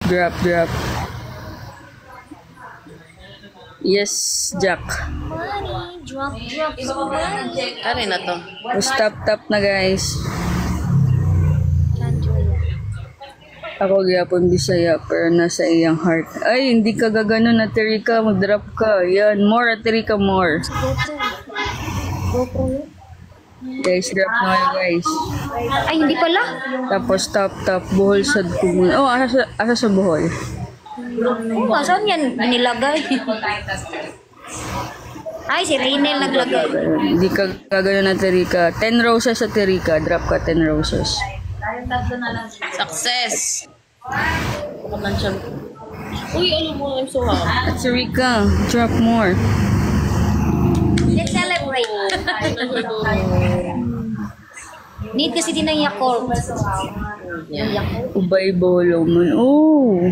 Drop. Yes, Jack. Money, drop so money. Ano na to? Stop na guys. Andrea. Ako gyapon Bisaya pero nasa iyang heart. Ay, hindi ka gagano na Terika, mag-drop ka. Yan, more Terika, more. GoPro. Guys, drop na kayo guys. Ay, hindi pala. Tapos top, buhol sa kumun. Oh, asa sa buhol. Oh, saan yan nilagay? Ay, si Raynel naglagay. Hindi ka gagano na Terika. 10 roses sa Terika. Drop ka 10 roses. Success! Uy, alam mo, I'm so happy. At Terika, drop more. Let's celebrate. Need kasi din ng Yakult. Ubay bolo man. Oh,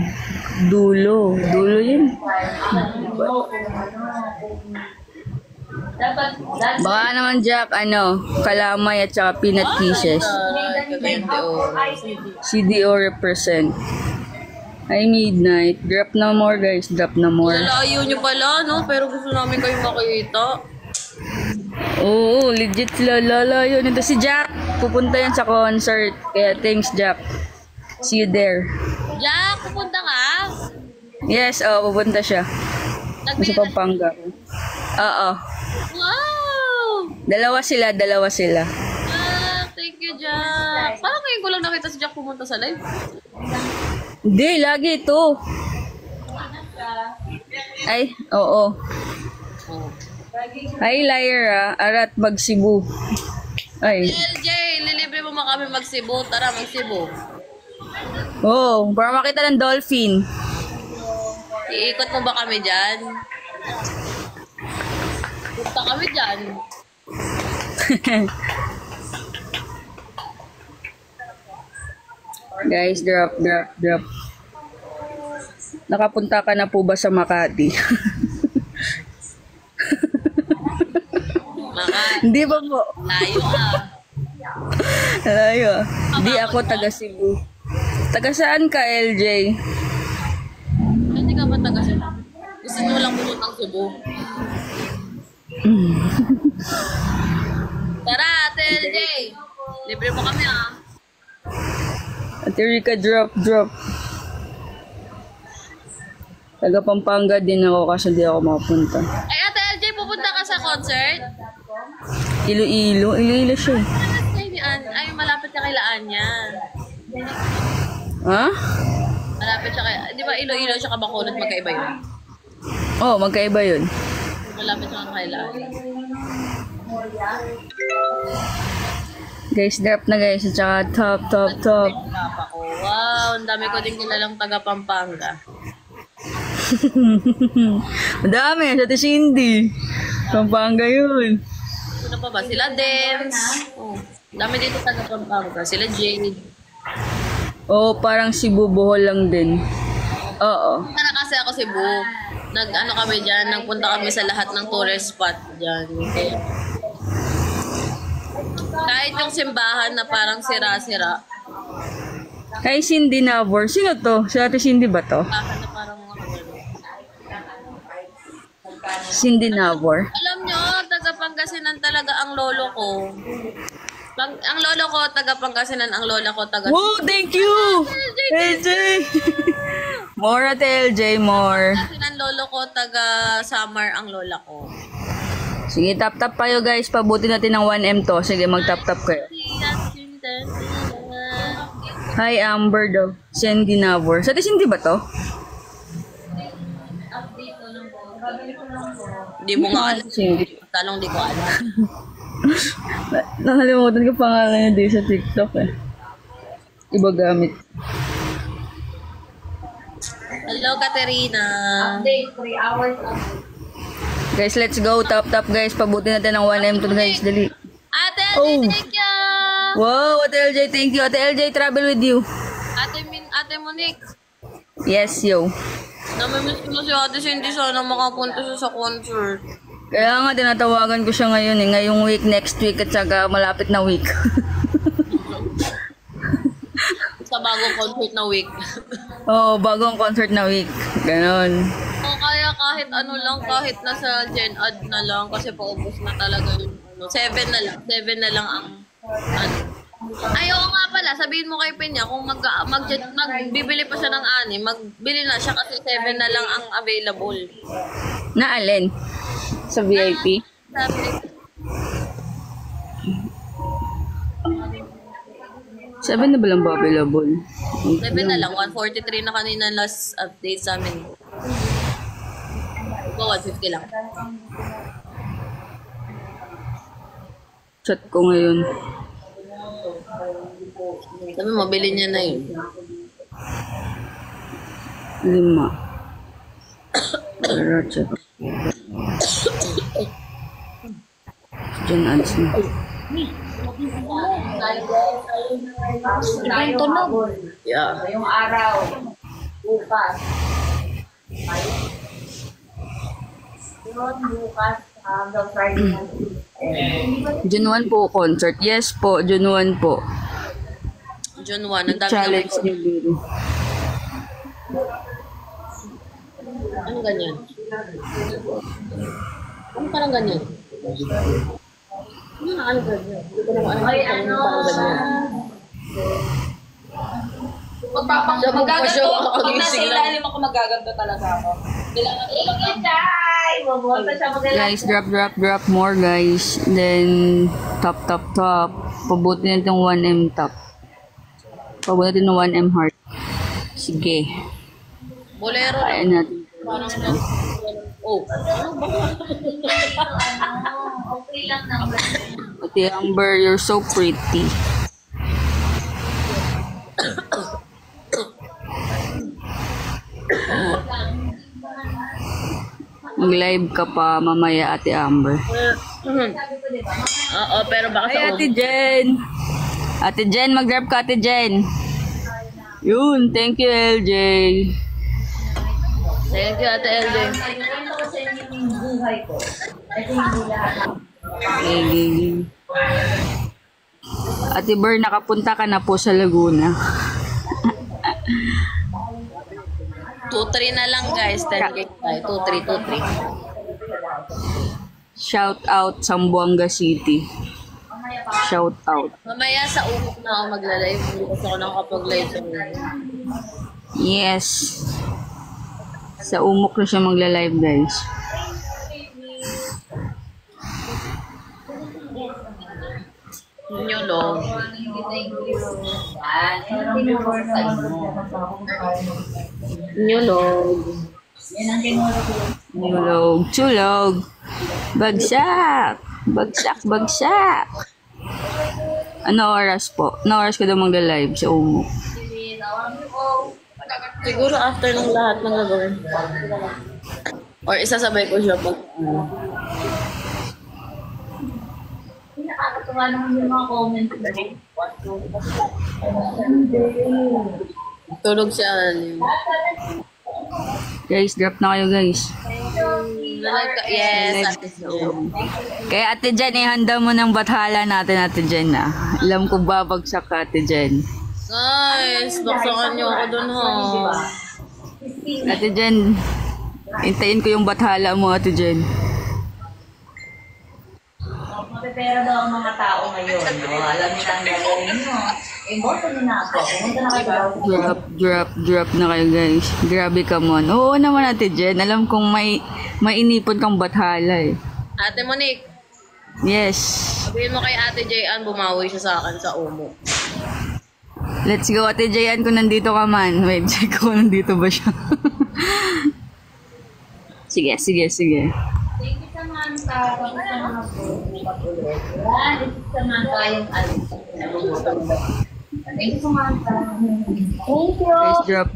dulo yun. Baka naman Jack, kalamay at saka peanut kisses. CDO represent. Ay, midnight. Drop na more guys, drop na more. Lalayo nyo pala, no? Pero gusto namin kayo makita. Oo, legit sila lalayo. Nito si Jack, pupunta yan sa concert. Kaya thanks Jack. See you there. Jack, pupunta ka? Yes, pupunta siya. Sa Pampanga. Oo. Wow! Dalawa sila. Ah, thank you, Jack. Parang ngayon ko lang nakita si Jack pumunta sa live. Hindi, lagi ito. Ay, oo. Ay, Lyra, arat mag-Cebu. Ay. LJ, lilibre mo mga kami mag-Cebu. Tara, mag-Cebu. Oh, para makita ng dolphin. Iikot mo ba kami dyan? Punta kami dyan. Guys, drop. Nakapunta ka na po ba sa Makati? Hindi pa po. Layo ah. Layo. Hindi ako taga Cebu. Taga saan ka, LJ? Hindi ka ba taga Cebu? Gusto nyo lang pumunta ng Cebu. Tara, Ate LJ. Libre mo kami ah. Ate Rika, drop. Taga Pampanga din ako kasi di ako mapunta. Ay, Ate LJ, pupunta ka sa concert? Iloilo siya. Ay, malapit ka kay Laanya. Ha? Malapit siya kay... Di ba Iloilo siya Bacolod, magkaiba yun? Oh, magkaiba yun. Malapit siya kay Laanya. Guys, drop na guys. At saka top. Wow, ang dami ko din kilalang taga Pampanga. Madami, sa Cindy. Pampanga yun. Ano pa ba? Sila Dance. Oh, dami dito taga Pampanga. Sila Jade. Oh, parang Cebu Bohol lang din. Oo. Para kasi ako Cebu. Nag-ano kami dyan, nagpunta kami sa lahat ng tourist spot dyan. Kaya, kahit yung simbahan na parang sira-sira. Kay Cindy Navor. Sino to? Si Ate Cindy ba to? Simbahan na parang mga Cindy Navor. Alam nyo, taga Pangasinan talaga ang lolo ko. Ang lolo ko, taga Pangasinan. Ang lola ko, taga... Whoa, thank you! LJ! More at LJ, more. Pangasinan lolo ko, taga Samar ang lola ko. Sige, tap kayo guys. Pabuti natin ng 1M to. Sige, mag-tap kayo. Hi, Amber daw. Cindy Navor. Sa Cindy ba to? Di mo nga alam. Cindy. Talong di ko alam. Nakalimutan ko pangalan niya din sa TikTok eh. Iba gamit. Hello, Katerina. Update, 3 hours. Guys, let's go. Tap guys. Pabuti natin ng 1M to guys. Dali. Ate LJ, Oh. thank you! Wow, Ate LJ, thank you. Ate LJ, travel with you. Ate Monique. Yes, yo. Namimiss ko na si Ate Cindy. Sana makapunta siya sa concert. Kaya nga, tinatawagan ko siya ngayon eh. Ngayong week, next week, at saka malapit na week. Sa bagong concert na week. Oo, bagong concert na week. Ganon. O kaya kahit ano lang, kahit nasa Gen Ad na lang kasi paubos na talaga yung ano. 7 na lang. 7 na lang ang ano. Ay, oo nga pala, sabihin mo kay Pinya kung magbibili pa siya ng 6, magbili na siya kasi 7 na lang ang available. Na alin? Sa VIP? Sabi, 7 na ba lang ba available? 7 na lang, 143 na kanina last update sa amin. Ito, 150 lang. Chat ko ngayon. Sabi, mabili niya na yun. 5. Pero check. Diyan ads na. Iba yung tunog. Yeah. Yung araw. Bukas. Yun, bukas. Hanggang Friday na. June 1 po concert. Yes po, June 1 po. June 1, ang dami Challenge naman. ni Biro. Ano ganyan? Ano parang ganyan? Ano ganyan? Hindi ko naman alam kung ano parang ganyan. Magaganto. Pag nasa Gising lang. ilalim ako, magaganto talaga ako. Guys, drop more guys. Then, top. Pabuti na itong 1M top. Pabuti ng 1M heart. Sige. Bolero lang. Ayan natin. Parang oh. Okay lang naman. Ate Amber, you're so pretty. Mag-live ka pa mamaya, Ate Amber. Oo, pero baka Ay, sa Ate Jen! Ate Jen, mag-drop ka, Ate Jen! Yun, thank you, LJ. Thank you, Ate LJ. Ito kasi yung buhay ko. Ito hindi lahat. Okay. Ate Ber, nakapunta ka na po sa Laguna. 2-3 na lang guys, 10K tayo. 2-3. Shout out Zamboanga City. Shout out. Mamaya sa umok na ako magla-live. Hindi kasi ako nakakapag-live sa umok. Yes. Sa umok na siya magla-live, guys. Yun yung log. Yun yung log. Tulog, tulog. Bagsak. Bagsak. Ano oras po? Ano oras ka daw magla-live sa umok? Siguro after ng lahat ng gagawin. Or isasabay ko siya pag Nakakatuwa naman yung mga comments ko. tulog siya. Ano. Guys, drop na kayo, guys. Yes, Ate Jo. Kaya Ate Jen, ihanda mo ng bathala natin, Ate Jen, ah. Alam ko babagsak ka, Ate Jen. Guys, baksakan niyo ako dun ha. Ate Jen, hintayin ko yung bathala mo, Ate Jen. Mapipera daw ang mga tao ngayon. No? Alam niyo ang gagawin nyo. Emoto niyo na ako. Pumunta na kayo. Drop na kayo, guys. Grabe ka mon. Oo naman, Ate Jen. Alam kong may inipon kang bathala, eh. Ate Monique, Yes. sabihin mo kay Ate J.Ann, bumawi siya sa akin sa umo. Let's go, Ate Jen, kung nandito ka man. Wait, check ko kung nandito ba siya. Sige. Thank you sa Manta. Tapos sa mga bukas ulit. This is Samantha yung alis. Thank you sa Manta. Thank you. Guys, drop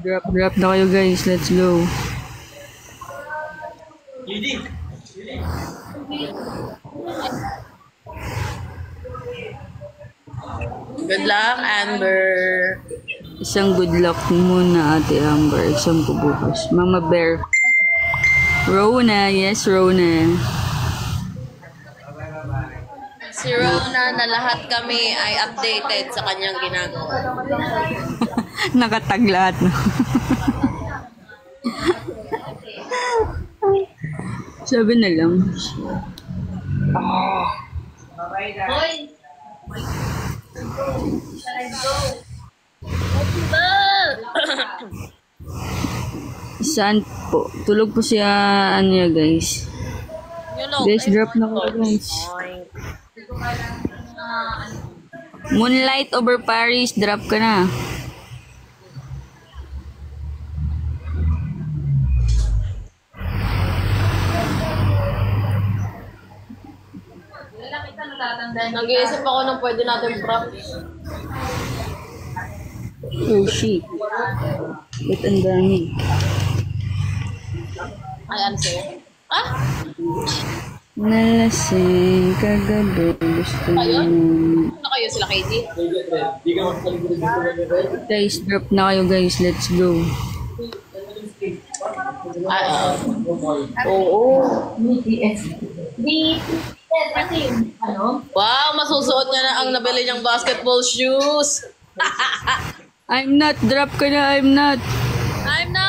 na kayo, guys. Let's go. Good luck, Amber. Isang good luck muna, Ate Amber. Isang ko bukas. Mama Bear. Rona, yes, Rona. Si Rona na lahat kami ay updated sa kanyang ginagawa. Nakatag lahat, no? Sabi na lang. Hoy! Saan po? Tulog po siya, ano ya guys. Guys, drop na ko guys. Moonlight over Paris, drop ka na. Wala kita natatandaan. Nag-iisip ako ng pwede natin props. Oh shit. Ba't ang dami? Ay, ano sa'yo? Ah? Nalasing kagabi, gusto Ayun? mo. Ano kayo sila, Katie? Guys, drop na kayo guys, let's go. Oo. BTS. BTS kasi yung ano? Wow, masusuot niya na ang nabili niyang basketball shoes. I'm not, drop ka na, I'm not. I'm not!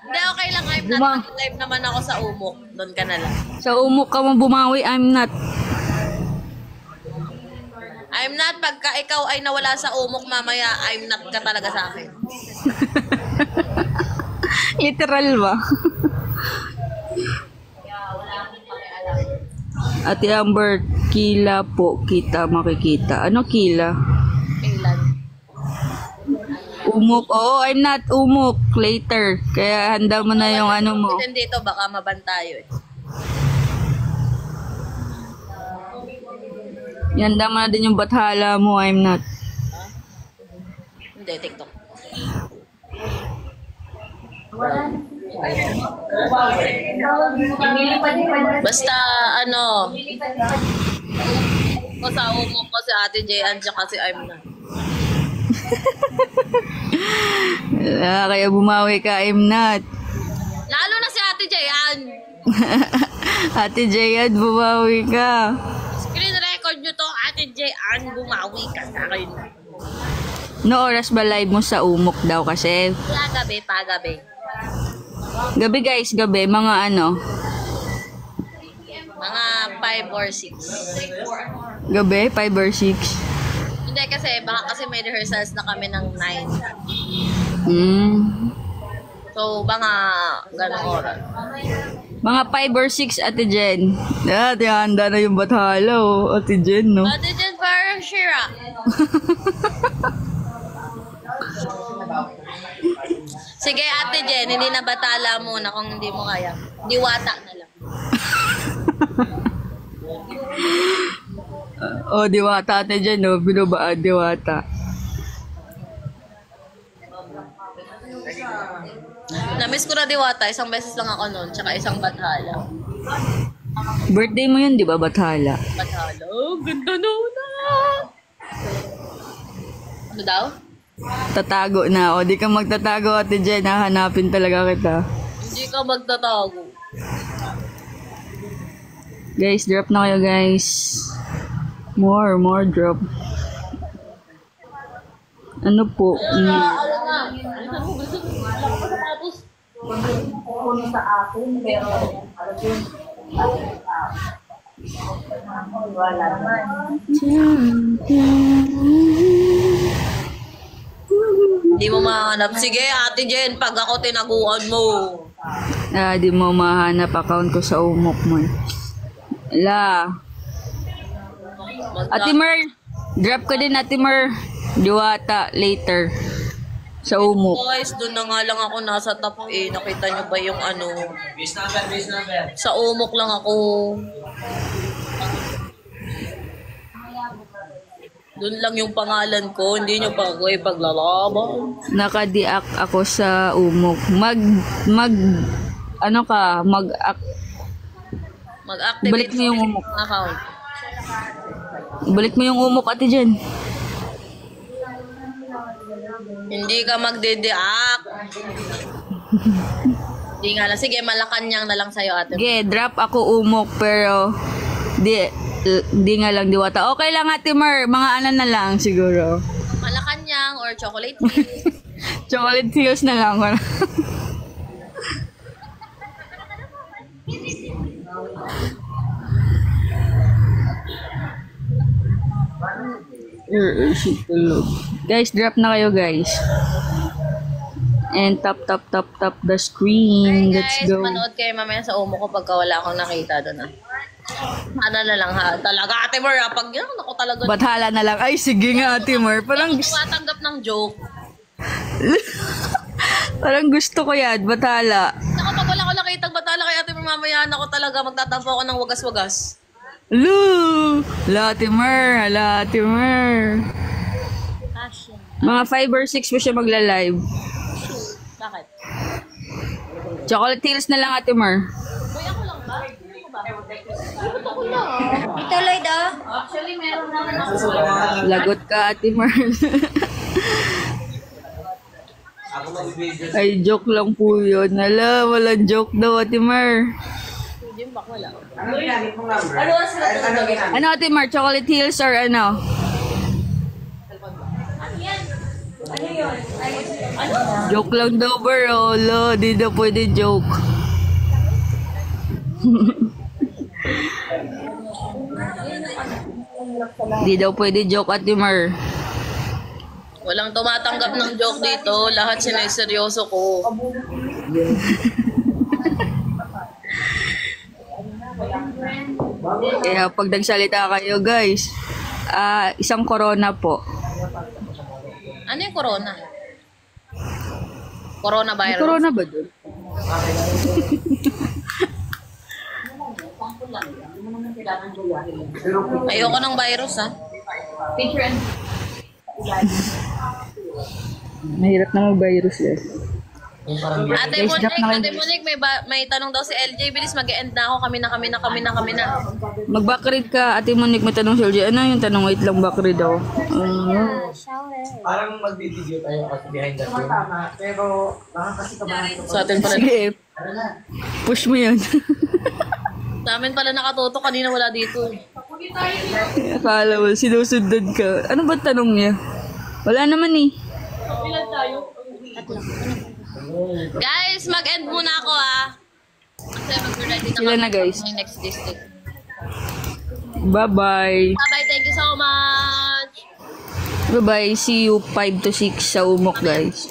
Hindi, okay lang. I'm not. Live naman ako sa Umok. Doon ka na lang. Sa umok ka mo bumawi, I'm not. I'm not. Pagka ikaw ay nawala sa Umok mamaya, I'm not ka talaga sa akin. Literal ba? Ate Amber, kila po kita makikita. Ano kila? Kailan? Umok. Oo, I'm not umok. Later. Kaya handa mo na yung ano mo. Kasi dito, baka mabantayo eh. Handa mo na din yung bathala mo, I'm not. Hindi, TikTok. Basta, ano, ko sa Umok ko si Ate J.An tsaka si I'm not. Kaya bumawi ka, I'm not. Lalo na si Ate J.An. Ate Jayad, bumawi ka. Screen record nyo to, Ate J.An. Bumawi ka sa akin. No oras ba live mo sa umok daw kasi? Kaya gabi pa, gabi. Gabi guys, gabi. Mga ano? Mga 5 or 6. Gabi? 5 or 6? Hindi kasi, baka kasi may rehearsals na kami ng 9. Hmm. So, baka ganong oras. Mga 5 or 6, Ate Jen. Handa na yung bathala, oh. Ate Jen, no? Ate Jen, parang Shira. Sige, Ate Jen, hindi na batala muna kung hindi mo kaya. Diwata na lang. Oh, diwata, Ate Jen, no? Binubaan, diwata. Namiss ko na Diwata. Isang beses lang ako noon. Tsaka isang bathala. Birthday mo yun, di ba, bathala? Bathala. Oh, ganda noon Ano daw? Tatago na. O, di ka magtatago, Ate Jen. Hahanapin talaga kita. Hindi ka magtatago. Guys, drop na kayo, guys. More drop. Ano po? Ano na? Ano mo gusto? Wala ko sa tapos. Puno sa akin, pero alam yun. Wala naman. Hindi mo mahanap. Sige, Ate Jen, pag ako tinaguan mo. Di mo mahanap account ko sa umok mo. Ala. Ate Mer, drop ka din, Ate Mer. Diwata, later. Sa umok. Guys, doon na nga lang ako nasa top A. Nakita nyo ba yung ano? Base number. Sa umok lang ako. Doon lang yung pangalan ko. Hindi nyo pa ako ipaglalaban. Nakadiak ako sa umok. Mag-activate Balik mo yung umok. account. Balik mo yung umok, Ate Jen. Hindi ka magde-deact. Hindi nga lang. Sige, Malacanang na lang sa'yo, ate. Sige, drop ako umok, pero di nga lang diwata. Okay lang, Ate Mer. Mga ano na lang siguro. Malacanang or chocolate hills. Chocolate hills na lang. Shit, tulog. Guys, drop na kayo, guys. And tap the screen. Let's Guys, go. manood kayo mamaya sa umo ko pagka wala akong nakita doon. Ano na lang ha. Talaga, Ate Mar, pag yan, ako talaga. Bathala na lang. Ay, sige nga, Ate Mar. Parang, Tumatanggap ng joke. parang gusto ko yan. Bathala. Saka pag wala ko nakita batala kay Ate Mar, mamaya ako talaga magtatampo ako ng wagas-wagas. Lu! Ate Mar. Ate Mar. Asya. Mga 5 or 6 pa siya magla-live. Bakit? Chocolate Hills na lang, Ate Mar. Boy, ako lang ba? Ito, Lloyd, ah. Actually, meron naman ako. Lagot ka, Ate Mar. Ay, joke lang po yun. Hala, walang joke daw, Ate Mar. Jim, bak wala. Ano, Ate Mar? Chocolate Hills or ano? Joke lang daw, bro. Lo, di daw pwede joke. Di daw pwede joke, Ate Mar. Walang tumatanggap ng joke dito. Lahat sineseryoso ko. Kaya pag nagsalita kayo, guys, isang corona po. Ano yung corona? May Coronavirus? corona ba dun? Ayoko ng virus, ha? Mahirap na mag-virus yan. Ate Guys, drop na kayo. Monique, may tanong daw si LJ. Bilis, mag-end na ako. Kami na. Mag-backread ka, Ate Monique, may tanong si LJ. Ano yung tanong? Wait lang, backread ako. Parang magbibideo tayo kasi behind the scene. Pero baka kasi kabahan ko. Sa atin pala, Sige, push mo yan. sa amin pala nakatuto. Kanina wala dito. Akala mo, sinusundan ka. Ano ba tanong niya? Wala naman eh. Guys, mag-end muna ako, ha? Kasi mag-ready na Sila kami na, guys. sa next district. Bye-bye. Bye-bye. Thank you so much. Bye-bye. See you 5 to 6 sa Umok, guys.